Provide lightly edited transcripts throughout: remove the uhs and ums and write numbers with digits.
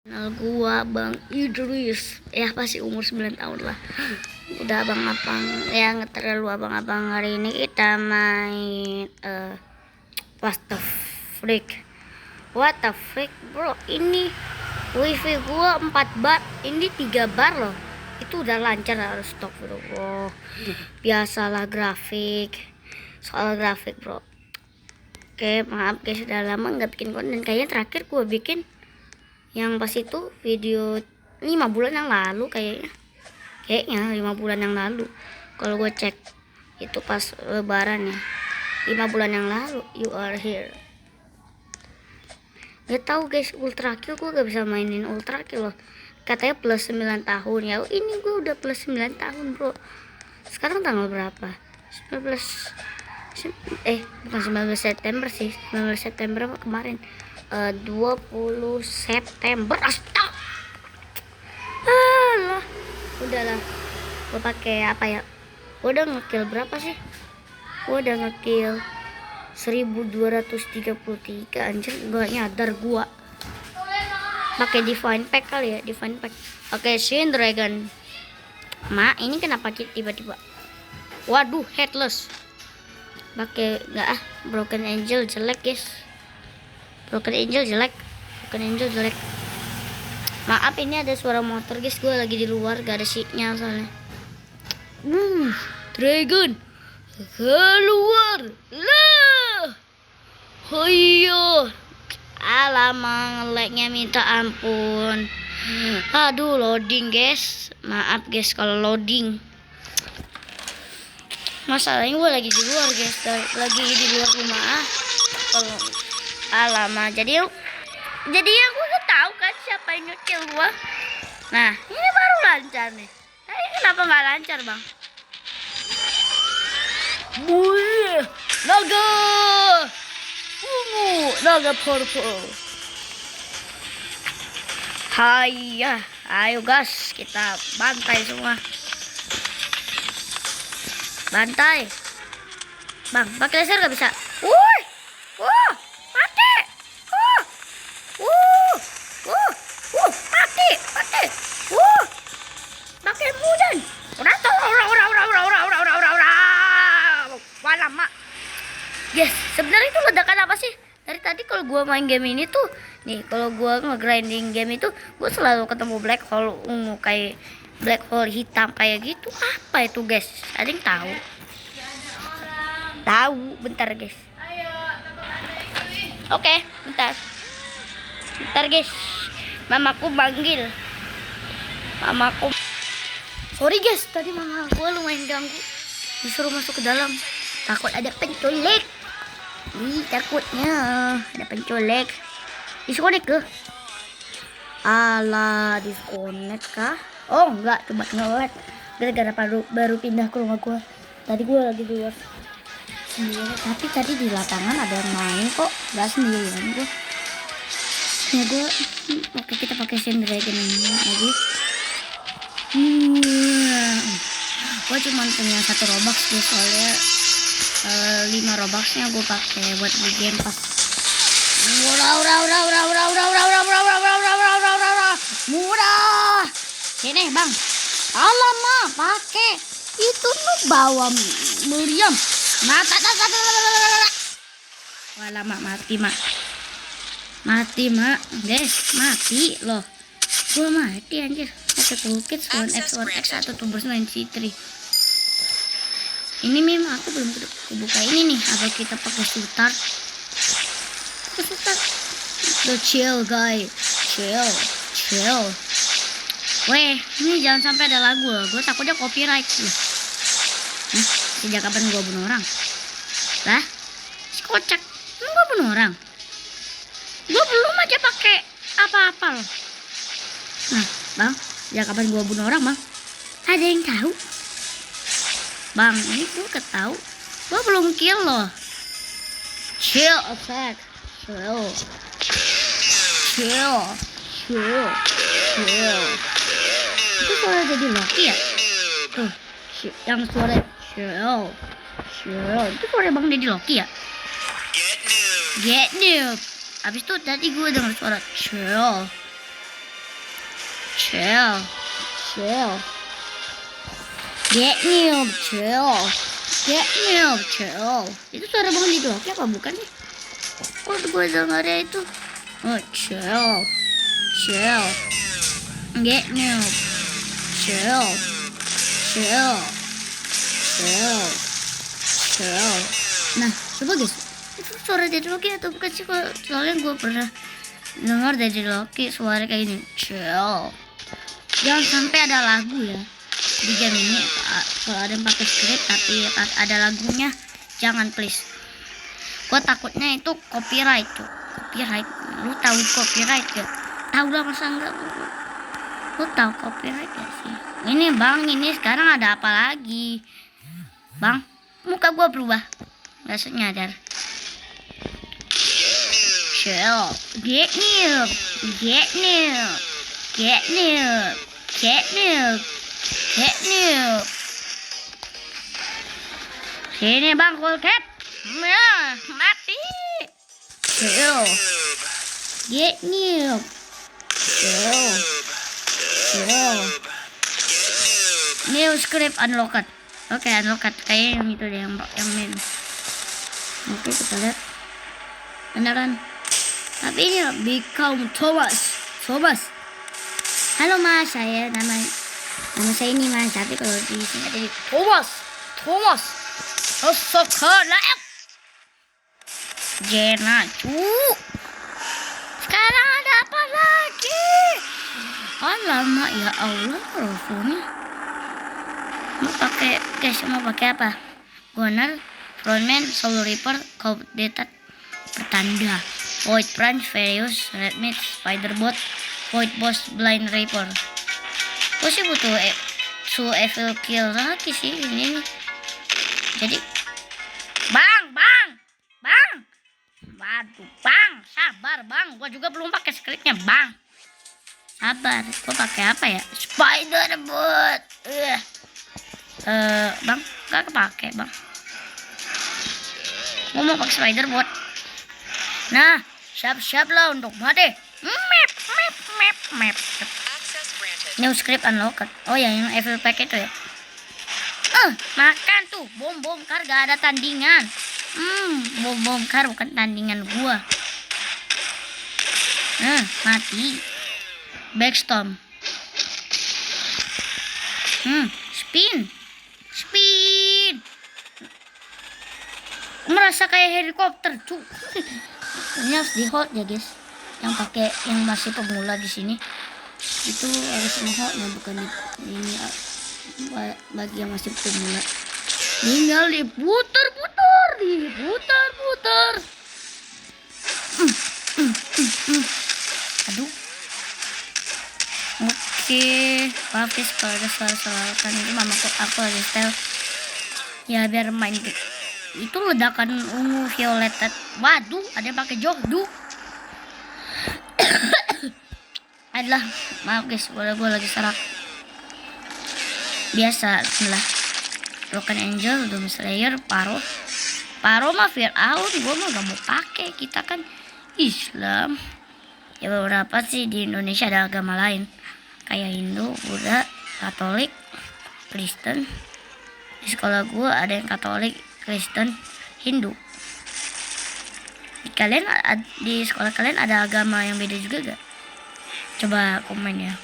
Kenal gua Bang Idris. Ya pasti umur 9 tahun lah. Udah abang-abang ya, nggak terlalu abang-abang. Hari ini kita main what the freak. What the freak bro, ini wifi gua 4 bar, ini 3 bar loh. Itu udah lancar, harus stop bro. Biasalah grafik, soal grafik bro. Oke maaf guys, sudah lama nggak bikin konten. Kayaknya terakhir gua bikin yang pas itu video 5 bulan yang lalu, kayaknya 5 bulan yang lalu. Kalau gue cek itu pas lebaran ya, 5 bulan yang lalu. You are here. Gak tahu guys, ultra kill gue gak bisa mainin ultra kill loh. Katanya plus 9 tahun ya. Ini gue udah plus 9 tahun bro. Sekarang tanggal berapa? 19 bukan 19 September sih, 19 September kemarin. 20 September. Astaga. Alah, udahlah. Gue pakai apa ya? Gue udah ngekill berapa sih? Gue udah ngekill 1233 anjir, gak nyadar gua. Pakai divine pack kali ya, divine pack. Oke, Shin Dragon. Ini kenapa tiba-tiba? Waduh, headless. Pakai enggak Broken Angel jelek, guys. Broken Angel jelek. Maaf, ini ada suara motor guys, gue lagi di luar, gak ada sinyal soalnya. Dragon keluar lah. Hoyo, alamak, ngeleknya minta ampun. Aduh, loading guys. Maaf guys kalau loading. Masalahnya gue lagi di luar guys, lagi di luar rumah. Kalau alamak, jadi gue gak tahu kan siapa yang ngekill gue. Nah, ini baru lancar nih. Ini kenapa nggak lancar bang? Wih, naga ungu, naga purple. Hayya, ayo gas, kita bantai semua. Bantai, bang. Pakai laser nggak bisa. Wih, mati. Mati. Pakai mudan. Wah, lama. Yes, sebenarnya itu ledakan apa sih? Dari tadi kalau gua main game ini tuh, nih kalau gua nge-grinding game itu, gua selalu ketemu black hole ungu, kayak black hole hitam kayak gitu. Apa itu guys? Ada yang tahu? Tahu, bentar guys. Oke, bentar guys. Mamaku manggil. Sorry guys, tadi mama aku lumayan ganggu, disuruh masuk ke dalam. Takut ada penculik. Takutnya ada penculik. Disconnect ke? Alah, disconnect kah? Oh enggak, cuma ngelet. Gara-gara baru pindah ke rumah gua. Tadi gua lagi di luar sendiri, tapi tadi di lapangan ada yang main kok, gak sendirian gua. Ya gua, oke, kita pakai Shin Dragon ini lagi. Gua cuma punya 1 Robux guys, soalnya 5 Robuxnya gue pakai buat beli game pass. Murah. Sini bang. Alamak, pakai itu lu bawa meriam. Wah, lama mati mak. Guys, mati loh. Gue mati anjir. Pakai toolkit 1X 1 tumbers 93. Ini meme aku belum kebuka ini nih. Apa kita pakai start? The chill guy, chill. Weh, ini jangan sampai ada lagu loh. Gue takutnya copyright loh. Sejak kapan gue bunuh orang? Lah, si kocak, emang gue bunuh orang? Gue belum aja pakai apa-apa loh. Nah, bang, sejak kapan gue bunuh orang bang? Ada yang tahu? Bang, ini gue ketahu. Gue belum kill loh. Chill attack. Chill. Itu suara jadi Loki ya? Tuh, yang suara chill. Itu suara bang jadi Loki ya? Get noob. Abis itu tadi gue dengar suara chill. Chill. Chill. Get new, chill. Get new, chill. Itu suara Bang Lido apa bukan nih? Oh, gue dengarnya itu. Oh, chill. Chill. Get new. Chill. Chill. Chill. Chill. Nah, coba guys. Itu suara Daddy Loki atau bukan sih? Soalnya gue pernah dengar Daddy Loki suara kayak gini. Chill. Jangan sampai ada lagu ya di game ini. Kalau ada yang pakai script tapi ada lagunya, jangan please. Gue takutnya itu copyright tuh. Copyright. Lu tahu copyright ya? Tahu lah, masa enggak? Lu tahu copyright ya sih? Ini Bang, ini sekarang ada apa lagi? Bang, muka gue berubah. Gak nyadar. Chill. Get new. Get new. Get new. Get new. Get new. Sini Bang, full cap. Ya, mati. Chill. Get new. Chill. Chill. New script unlocked. Oke, unlocked. Kayaknya yang itu deh, yang main. Oke, kita lihat. Beneran. Tapi ini become Thomas. Halo Mas, nama saya ini Mas. Tapi kalau di sini jadi Thomas. Sekolah. Jena, sekarang ada apa lagi? Alamak, ya Allah, Rasulnya. Mau pakai apa? Gunner, Frontman, Soul Reaper, Clouded, Pertanda, Void Branch, Various, Red Mid, Spiderbot, Void Boss, Blind Reaper. Gue sih butuh Evil Kill lagi sih ini. Jadi Bang. Waduh, Bang, sabar Bang. Gue juga belum pakai scriptnya Bang. Sabar, gue pakai apa ya? Spiderbot. Bang, gak kepake Bang. Gue mau pakai Spiderbot. Nah, siap-siap lah untuk mati. Map. New script unlocked. Oh ya, yang Evil Pack itu ya. Makan tuh bom kar, gak ada tandingan. Bom kar bukan tandingan gua. Mati. Backstorm. Spin. Merasa kayak helikopter, cuy. Ini harus di hold ya guys. Yang masih pemula di sini itu harus nge-hold, bukan ini bagi yang masih pemula. Tinggal diputar-putar. Aduh. Oke, maaf guys kalau ada suara-suara, kan itu mamaku aku lagi setel. Ya biar main itu ledakan ungu violet. Waduh, ada yang pakai jogdu. Adalah, maaf guys, gue lagi serak. Biasa lah. Broken Angel, Doom Slayer, Paro mah Fear Out, gue mah gak mau pakai. Kita kan Islam. Ya beberapa sih di Indonesia ada agama lain, kayak Hindu, Buddha, Katolik, Kristen. Di sekolah gue ada yang Katolik, Kristen, Hindu. Di sekolah kalian ada agama yang beda juga gak? Coba komen ya.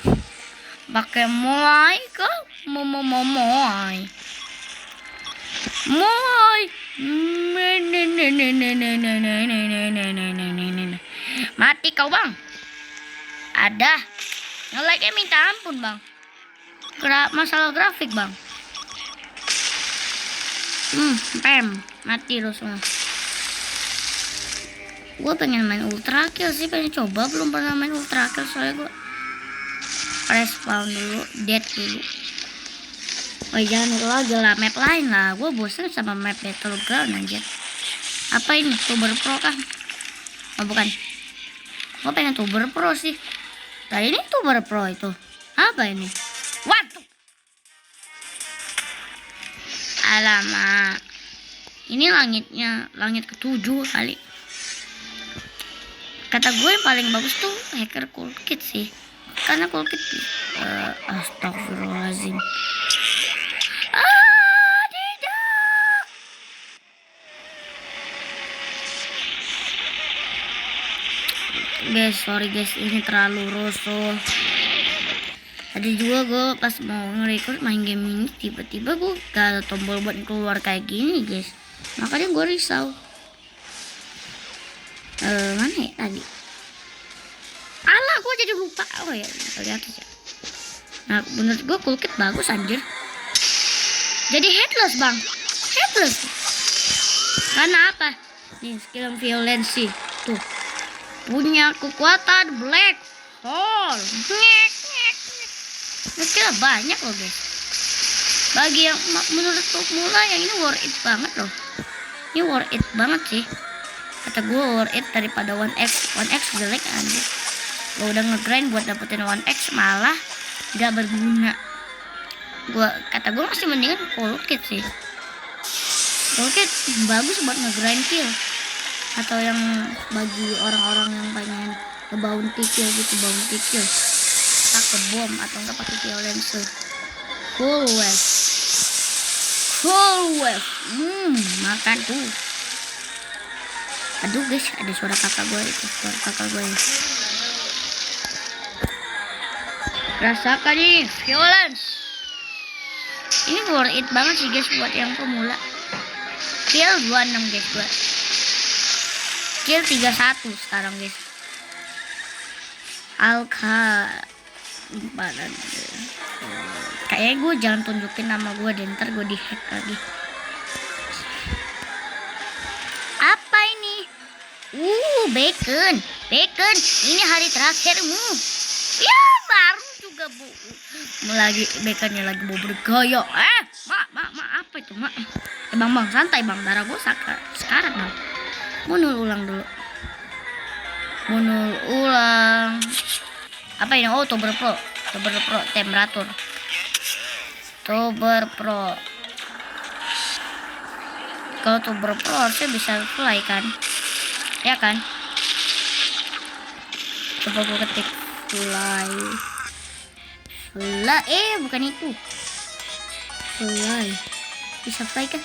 Pakai Moai kah? Moai. Mati kau Bang. Ada. Nge-like-nya minta ampun Bang. Masalah grafik Bang. Mati lo semua. Gue pengen main Ultra Kill sih, pengen coba, belum pernah main Ultra Kill soalnya gue respawn dulu, dead dulu. Oh jangan itu lagi lah, map lain lah. Gue bosen sama map Battleground aja. Apa ini, Tuber Pro kan? Oh bukan, gue pengen Tuber Pro sih. Tadi ini Tuber Pro itu apa ini? Waduh, alamak, ini langit ke-7 kali. Kata gue yang paling bagus tuh Hacker Cool Kid sih. karena kulkit. Astagfirullahaladzim. Tidak. Guys, sorry guys, ini terlalu rusuh. Tadi juga gue pas mau nge-record main game ini, tiba-tiba gue gak ada tombol buat keluar kayak gini guys. Makanya gue risau. Mana ya tadi? Alah, gue jadi lupa. Oh ya, lihat aja. Nah, menurut gue kulkit bagus anjir. Jadi headless bang. Headless. Karena apa? Nih, skill violensi. Tuh. Punya kekuatan black hole. Ngek. Skill banyak loh guys. Bagi yang menurut pemula yang ini worth it banget loh. Ini worth it banget sih. Kata gue worth it daripada 1x. 1x jelek anjir. Lo udah ngegrind buat dapetin 1x malah gak berguna. Kata gue masih mendingan kulkit sih. Kulkit bagus buat ngegrind kill. Atau yang bagi orang-orang yang pengen nge-bounty kill gitu, bounty kill. Pakai bom atau enggak pakai violence. Full wave. Makan tuh. Aduh guys, ada suara kakak gue itu, suara kakak gue. Rasakan nih violence. Ini worth it banget sih guys buat yang pemula. Kill 26 guys gue. Kill 31 sekarang guys. Alka badan. Kayaknya gue jangan tunjukin nama gue dan ntar gue di-hack lagi. Apa ini? Bacon. Ini hari terakhirmu. Ya, baru juga bu. Lagi baconnya lagi mau bergaya. Mak, apa itu mak? Bang, santai bang. Darah gue sekarat bang. Munul ulang dulu. Apa ini? Oh, Tober Pro temperatur. Tober Pro. Kalau Tober Pro harusnya bisa fly kan? Ya kan? Coba gue ketik fly. Bukan itu. Fly. Bisa fly kan?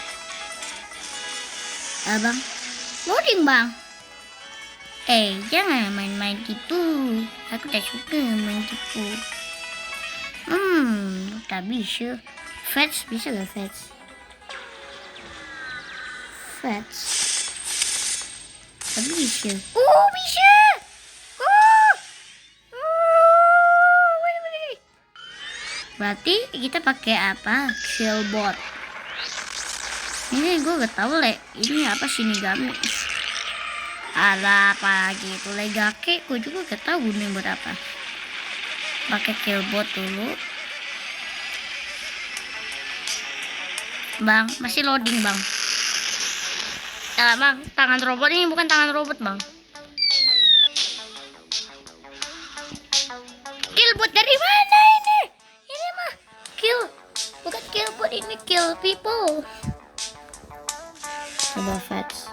Bang. Loading bang. Jangan main-main gitu. Aku tak suka main gitu. Tak bisa. Fetch bisa gak fetch? Tak bisa. Bisa. Berarti kita pakai apa? Killbot. Ini gue gak tahu ini apa Shinigami. Ada apa gitu Legake, gue juga gak tahu gunanya buat apa. Pakai killbot dulu. Bang, masih loading bang. Bang, tangan robot ini bukan tangan robot bang. Killbot dari mana ini? Ini mah kill, bukan killbot, ini kill people. Coba fetch.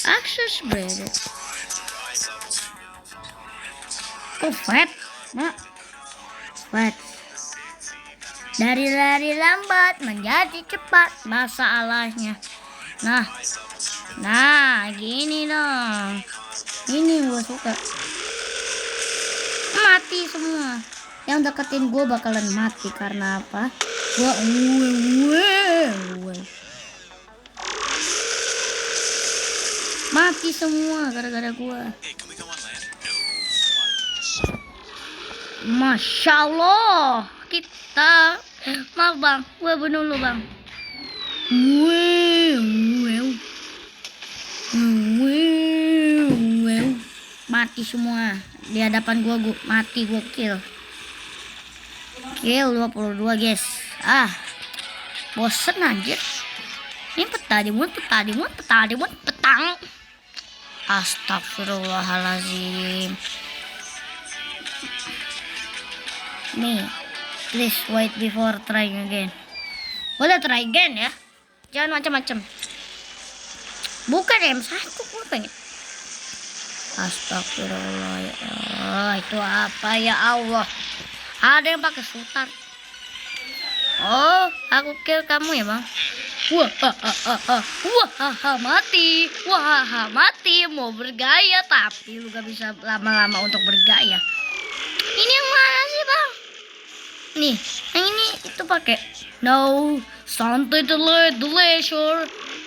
Access granted. Oh, fat. Dari lari lambat menjadi cepat masalahnya. Nah, gini dong. Ini gue suka. Mati semua. Yang deketin gue bakalan mati karena apa? Gue mati semua gara-gara gua. Masya Allah, kita maaf bang, gua bunuh lu bang. Mati semua di hadapan gua mati, gua kill 22 guys. Bosen anjir. Ini petang. Astagfirullahaladzim. Nih, please wait before trying again. Boleh try again ya. Jangan macam-macam. Bukan M1 gue pengen. Astagfirullah ya. Oh, itu apa ya Allah? Ada yang pakai sutar. Oh, aku kill kamu ya, Bang. Wah, mati. Wah, mati. Mau bergaya tapi lu gak bisa lama-lama untuk bergaya. Ini yang mana sih, Bang? Nih, yang ini itu pakai. No, santai delay, sure.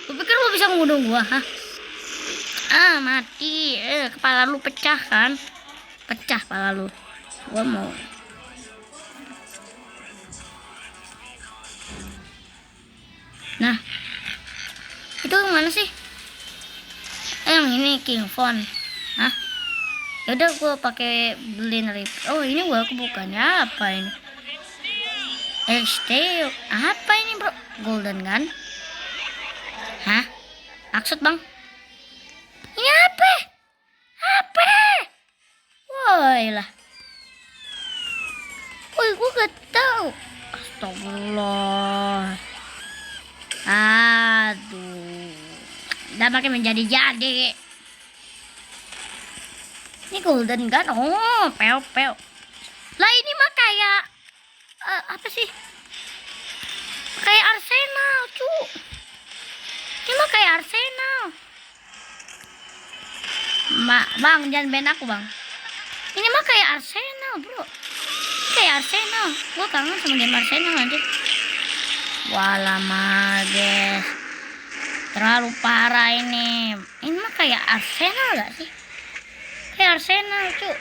Lu pikir lu bisa ngebunuh gua, hah? Ah, mati. Kepala lu pecah kan? Pecah kepala lu. Gua mau. Nah, itu yang mana sih? Yang ini King Von. Hah? Yaudah gua pakai Blend Rip. Oh, ini gua bukannya apa ini? Steel. Apa ini, Bro? Golden kan? Hah? Maksud, Bang? Ini apa? Apa? Woi lah. Woi, gua gak tahu. Astagfirullah. Aduh. Udah makin menjadi-jadi. Ini golden kan? Oh, pel. Lah ini mah kayak apa sih? Kayak Arsenal, cu. Ini mah kayak Arsenal. Bang, jangan ban aku, Bang. Ini mah kayak Arsenal, bro. Kayak Arsenal. Gua kangen sama game Arsenal aja. Walah, guys. Terlalu parah ini. Ini mah kayak Arsenal gak sih? Kayak Arsenal, cu.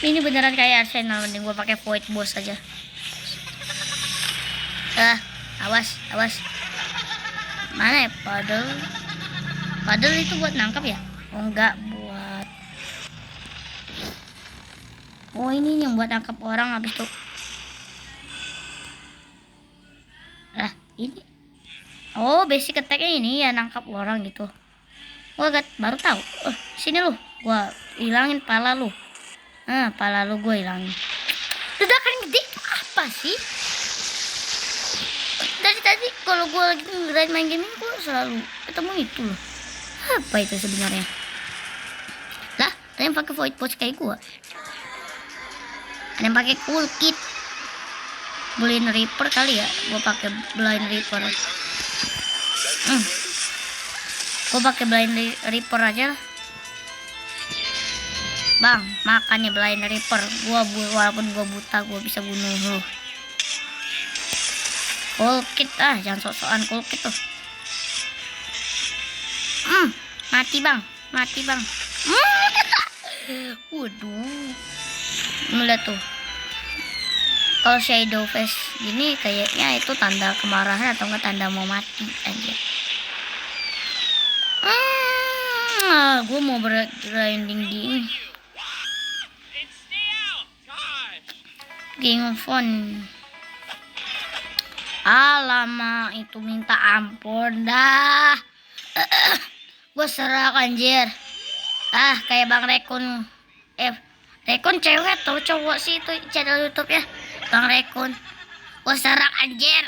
Ini beneran kayak Arsenal. Mending gua pakai Void Boss aja. Awas. Mana ya padel itu buat nangkap ya? Oh enggak, buat. Oh, ini yang buat nangkap orang habis itu. Ini. Oh, basic attack-nya ini ya nangkap orang gitu. Gua baru tahu. Sini lu. Gua hilangin pala lu. Pala lu gua hilangin. Ledakan gede apa sih? Dari tadi kalau gue lagi main game ini gue selalu ketemu itu loh. Apa itu sebenarnya? Lah, ada yang pakai Void Boss kayak gue. Ada yang pakai Cool Kit. Blind Reaper kali ya. Gue pakai Blind Reaper. Gue pakai Blind Reaper aja. Bang, makannya Blind Reaper. Walaupun gue buta, gue bisa bunuh lu. Cool Kit, jangan sok-sokan Cool Kit tuh. Mati bang. Waduh. Melihat tuh. Kalau shadow face gini kayaknya itu tanda kemarahan atau enggak tanda mau mati aja. Gue mau grinding di ini. King Von. Alamak, itu minta ampun dah. Gue serak anjir. Kayak Bang Rekun. Rekun cewek atau cowok sih itu channel YouTube ya? Bang Rekun. Gue serak anjir.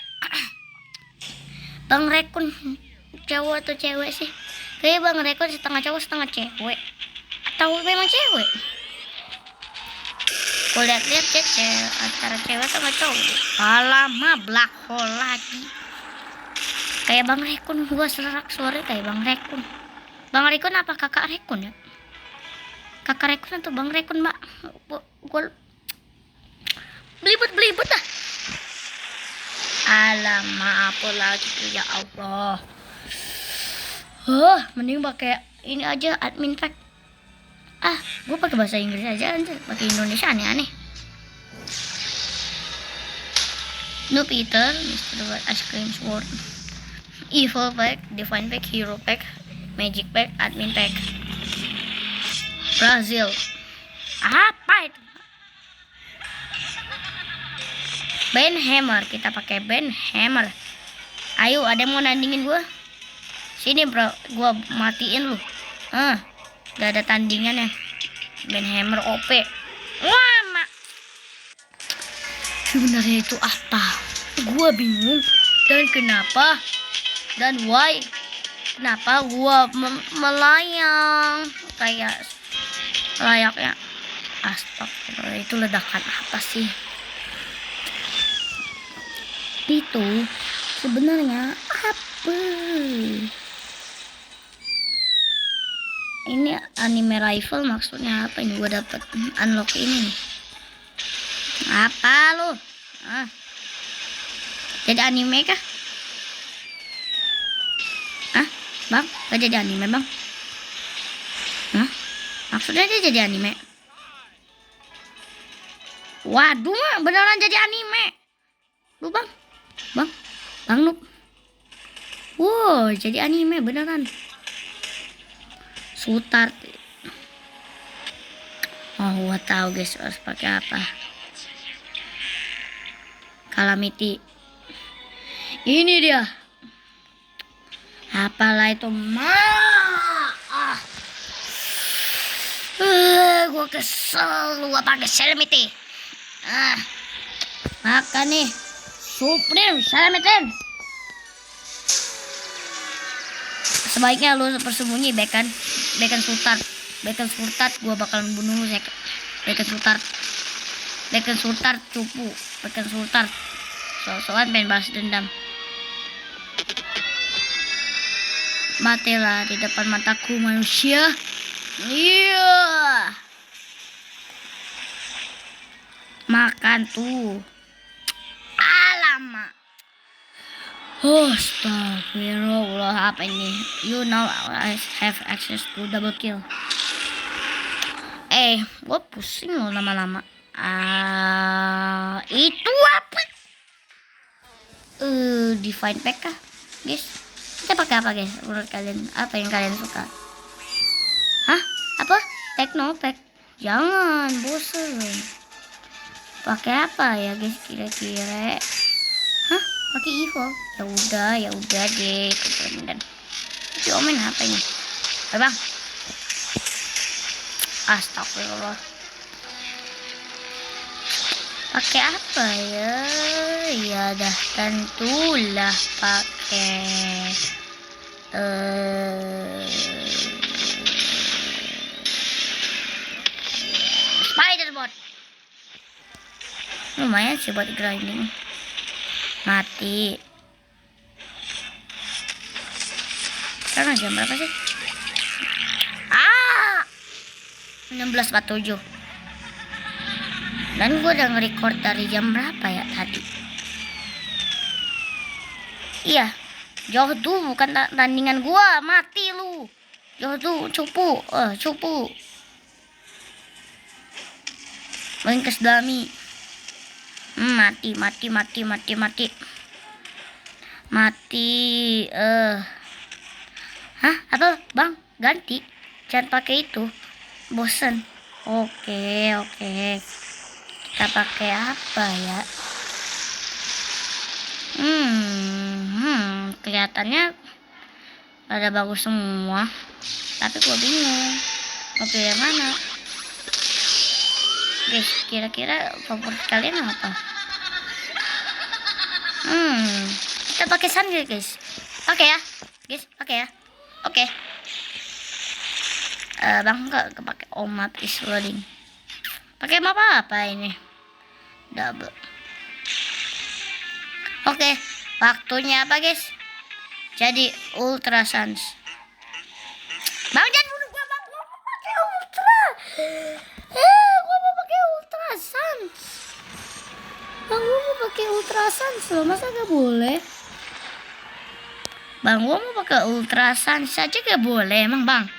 Bang Rekun cowok atau cewek sih? Kayak Bang Rekun setengah cowok setengah cewek. Atau memang cewek? Gue lihat-lihat antara cewek sama cowok. Lama black hole lagi. Kayak Bang Rekun, gue serak suara kayak Bang Rekun. Bang Rekun apa kakak Rekun ya? Kakak Rekun atau Bang Rekun, Mbak? Gue belibet dah. Alamak, apa lagi tuh ya Allah. Mending pakai ini aja admin pack. Gue pakai bahasa Inggris aja, pakai Indonesia aneh-aneh. Noob Eater, Mr. Ice Cream Sword, Evil Pack, Divine Pack, Hero Pack, Magic Pack, Admin Pack, Brazil. Apa itu? Ben Hammer, kita pakai Ben Hammer. Ayo, ada yang mau nandingin gue? Sini bro, gue matiin lu. Gak ada tandingannya. Ben Hammer OP. Wah, mak. Sebenarnya itu apa? Gua bingung. Dan kenapa? Dan why? Kenapa gua melayang kayak layaknya? Astagfirullah, itu ledakan apa sih? Itu sebenarnya apa? Ini anime rifle maksudnya apa ini? Gua dapat unlock ini. Apa lu? Jadi anime kah? Bang, gak jadi anime bang? Maksudnya dia jadi anime? Waduh, beneran jadi anime. Lu bang, Noob. Wow, jadi anime beneran. Sutart. Oh, gua tahu guys harus pakai apa. Calamity. Ini dia. Apalah itu gua kesel gua pakai Calamity. Makan nih Supreme Calamity. Sebaiknya lu bersembunyi Bacon Sultart gua bakalan bunuh lu Bacon Sultart cupu Bacon Sultart soal pengen balas dendam. Matilah di depan mataku manusia. Iya. Makan tuh. Alamak. Astagfirullah, apa ini? You know I have access to double kill. Gue pusing loh lama-lama. Itu apa? Divine pack kah, guys? Kita pakai apa guys? Menurut kalian apa yang kalian suka? Apa? Techno pack? Jangan, bosan. Pakai apa ya guys kira-kira? Pakai Evo? Ya udah deh. Kemudian diomen apa ini? Bang. Astagfirullah. Pakai apa ya? Ya dah tentulah pakai Spiderbot. Lumayan sih buat grinding. Mati. Sekarang jam berapa sih? 16.47. Dan gue udah nge-record dari jam berapa ya tadi? Iya, jauh tuh bukan tandingan gue. Mati lu. Jauh tuh cupu. Melingkes dami. Mati. Apa bang? Ganti. Jangan pakai itu. Bosen. Oke. Kita pakai apa ya? Kelihatannya ada bagus semua. Tapi gua bingung mau pilih yang mana. Guys, kira-kira favorit kalian apa? Kita pakai sandal guys. Pakai ya, guys. Pakai ya. Oke. Bang nggak kepake map is loading. Pakai map apa ini? Double. Oke, waktunya apa guys? Jadi Ultra Sans. Bang jangan bunuh gua bang, gua mau pakai Ultra. Gua mau pakai Ultra Sans. Bang gua mau pakai Ultra Sans loh, masa gak boleh? Bang gua mau pakai Ultra Sans saja gak boleh emang bang?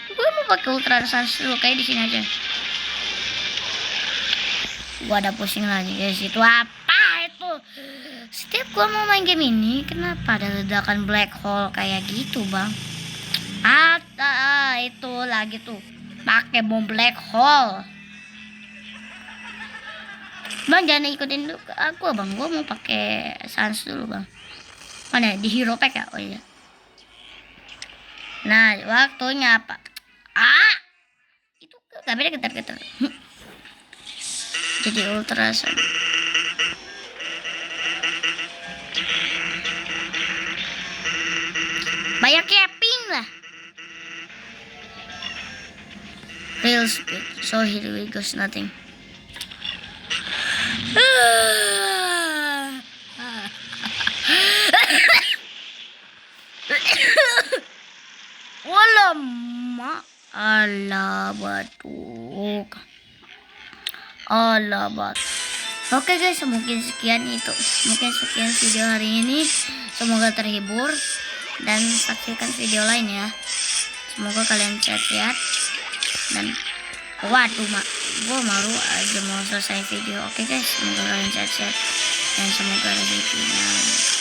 Gue mau pakai Ultra Sans dulu kayak di sini aja. Gua ada pusing lagi guys. Itu apa itu? Setiap gua mau main game ini kenapa ada ledakan black hole kayak gitu bang? Itu lagi tuh pakai bom black hole. Bang jangan ikutin dulu aku bang. Gua mau pakai Sans dulu bang. Mana di hero pack ya? Oh iya. Nah waktunya apa? Itu gak beda getar-getar. Jadi Ultra Sans. Kayak Kevin lah. Real speed. So here we goes nothing. Alamak. Alah batuk. Alah batuk. Oke guys, mungkin sekian video hari ini. Semoga terhibur dan saksikan video lain ya. Semoga kalian sehat-sehat dan waduh gue baru aja mau selesai video. Oke guys, semoga kalian sehat-sehat dan semoga rezekinya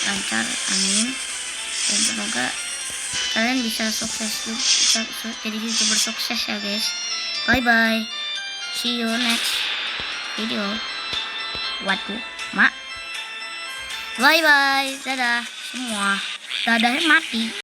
lancar, amin. Dan semoga kalian bisa sukses jadi YouTuber sukses ya guys. Bye bye, see you next video. Waduh bye bye, dadah semua, dadah mati.